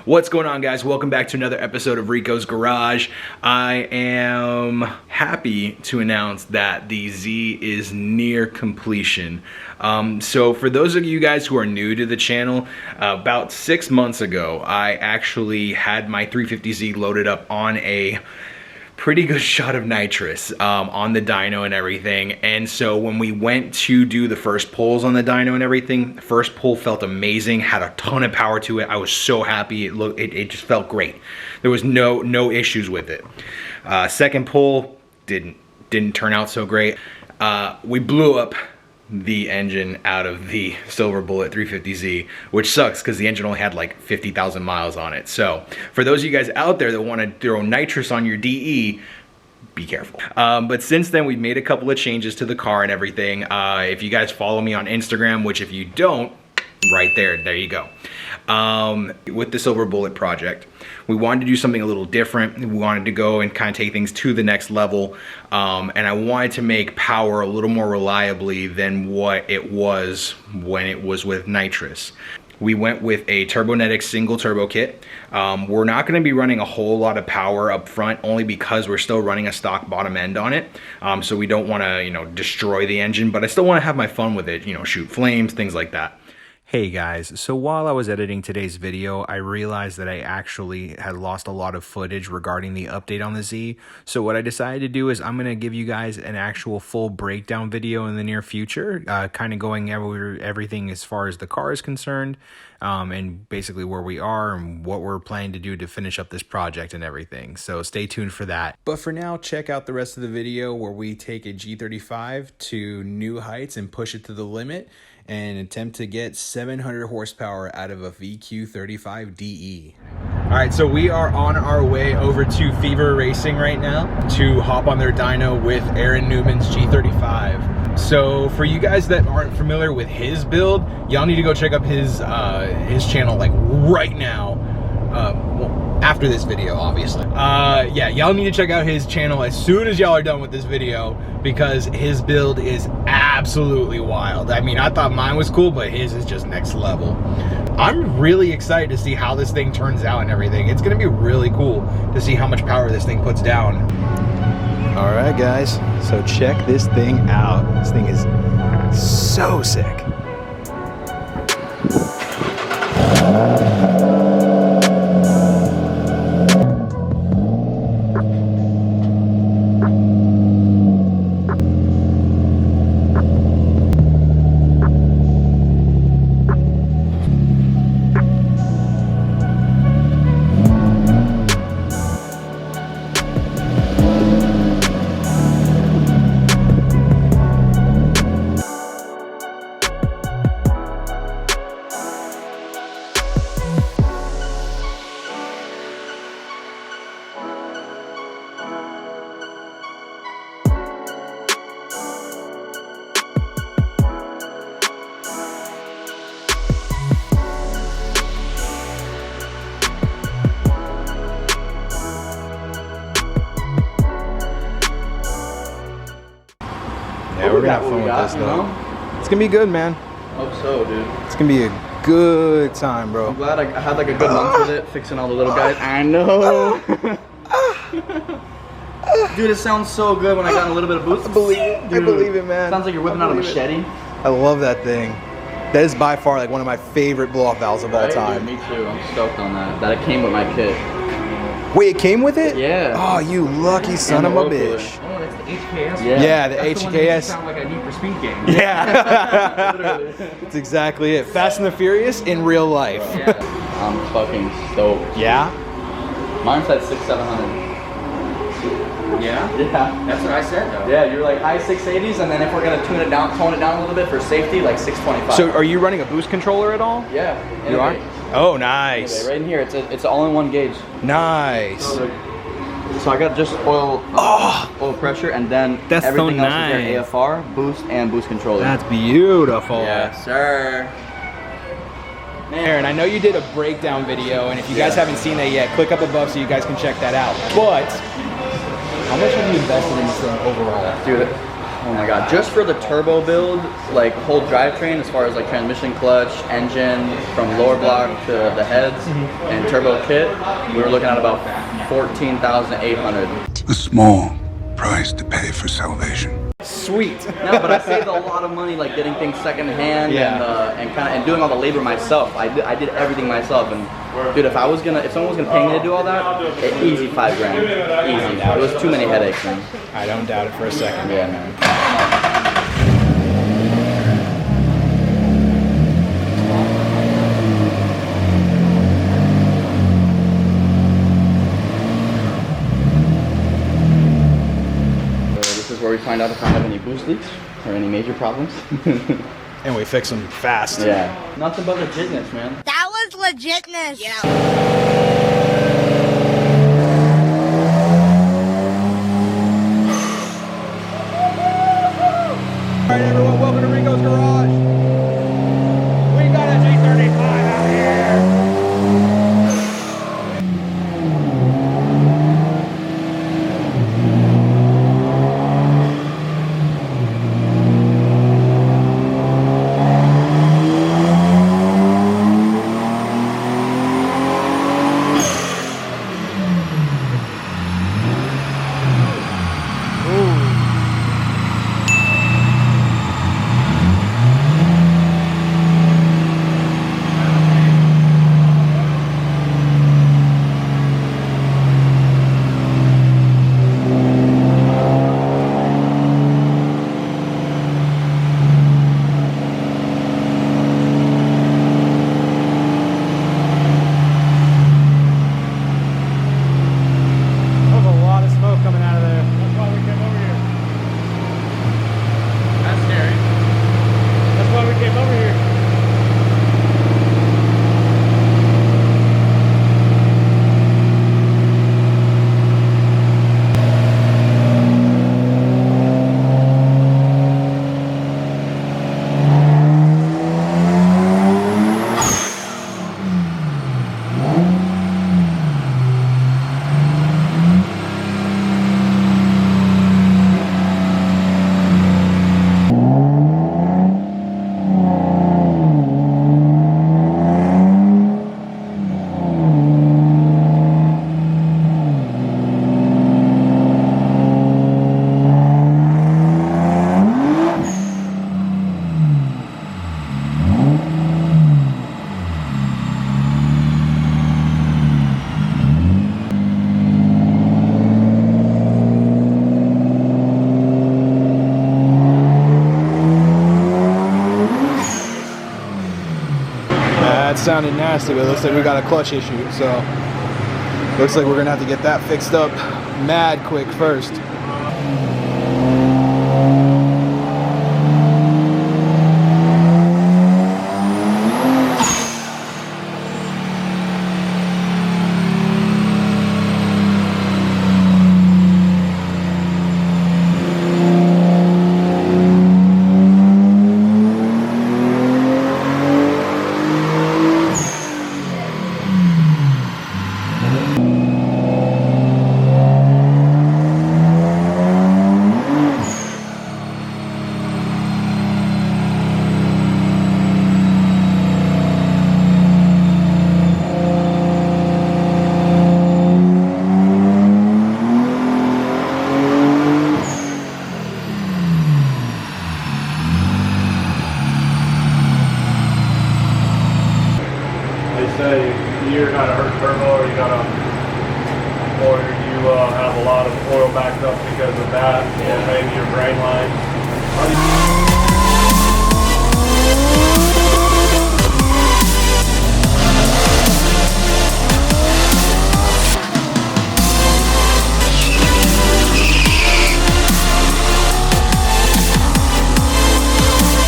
What's going on, guys? Welcome back to another episode of Rico's Garage. I am happy to announce that the Z is near completion. So for those of you guys who are new to the channel, about 6 months ago, I actually had my 350Z loaded up on a pretty good shot of nitrous on the dyno and everything. And so when we went to do the first pulls on the dyno and everything, the first pull felt amazing, had a ton of power to it. I was so happy. It just felt great. There was no issues with it. Second pull didn't turn out so great. We blew up the engine out of the Silver Bullet 350Z, which sucks because the engine only had like 50,000 miles on it. So for those of you guys out there that want to throw nitrous on your DE, be careful. But since then, we've made a couple of changes to the car and everything. If you guys follow me on Instagram, which if you don't, right there you go. With the Silver Bullet project, we wanted to do something a little different. We wanted to go and kind of take things to the next level. And I wanted to make power a little more reliably than what it was when it was with nitrous. We went with a Turbonetics single turbo kit. We're not going to be running a whole lot of power up front, only because we're still running a stock bottom end on it. So we don't want to, destroy the engine, but I still want to have my fun with it, shoot flames, things like that. Hey guys, so while I was editing today's video, I realized that I actually had lost a lot of footage regarding the update on the Z. So what I decided to do is I'm going to give you guys an actual full breakdown video in the near future, kind of going over everything as far as the car is concerned, and basically where we are and what we're planning to do to finish up this project and everything. So stay tuned for that. But for now, check out the rest of the video where we take a G35 to new heights and push it to the limit and attempt to get 700 horsepower out of a VQ35 DE. All right, so we are on our way over to Fever Racing right now to hop on their dyno with Aaron Newman's G35. So for you guys that aren't familiar with his build, y'all need to go check up his channel like right now. Well, after this video, obviously. Yeah, y'all need to check out his channel as soon as y'all are done with this video, because his build is absolutely wild. I mean, I thought mine was cool, but his is just next level. I'm really excited to see how this thing turns out and everything. It's gonna be really cool to see how much power this thing puts down. All right, guys, so check this thing out. This thing is so sick. Yeah, we're gonna have fun with this though. It's gonna be good, man. Hope so, dude. It's gonna be a good time, bro. I'm glad I had like a good month with it, fixing all the little guys. I know. Dude, it sounds so good when I got in a little bit of boost. I believe it. I believe it, man. Sounds like you're whipping out a machete. I love that thing. That is by far like one of my favorite blow-off valves of all time. Dude, me too. I'm stoked on that. That it came with my kit. Wait, it came with it? Yeah. Oh, you lucky son of a bitch. Oh, that's the HKS. Yeah, the that's HKS. The one that sound like a Need for Speed game. Yeah. Literally. That's exactly it. Fast and the Furious in real life. Yeah. I'm fucking stoked. Yeah? Mine said 600-700. Yeah? Yeah. That's what I said, though. Yeah, you're like high 680s, and then if we're gonna tone it down a little bit for safety, like 625. So are you running a boost controller at all? Yeah. You are? Oh, nice. Right in here, it's all-in-one gauge. Nice. So I got just oil pressure, and then That's everything so else nice. is there, AFR, boost, and boost controller. That's beautiful. Yes, sir. Aaron, I know you did a breakdown video, and if you guys haven't seen that yet, click up above so you guys can check that out. But how much have you invested in this thing overall? Dude, Oh my god, just for the turbo build, like whole drivetrain as far as like transmission, clutch, engine, from lower block to the heads, and turbo kit, we were looking at about 14,800. A small price to pay for salvation. Sweet. No, but I saved a lot of money like getting things secondhand and doing all the labor myself. I did everything myself, and dude, if someone was gonna pay me to do all that, easy $5 grand, easy. It was too many headaches, man. I don't doubt it for a second. Yeah, man. Where we find out if I have any boost leaks or any major problems. And we fix them fast. Yeah. Nothing but legitness, man. That was legitness. Yeah. Alright everyone, welcome to Rico's Garage. We got a G35 out here. That sounded nasty, but it looks like we got a clutch issue, so looks like we're gonna have to get that fixed up mad quick first. Say you either got a hurt turbo or you have a lot of oil backed up because of that, or maybe your drain line.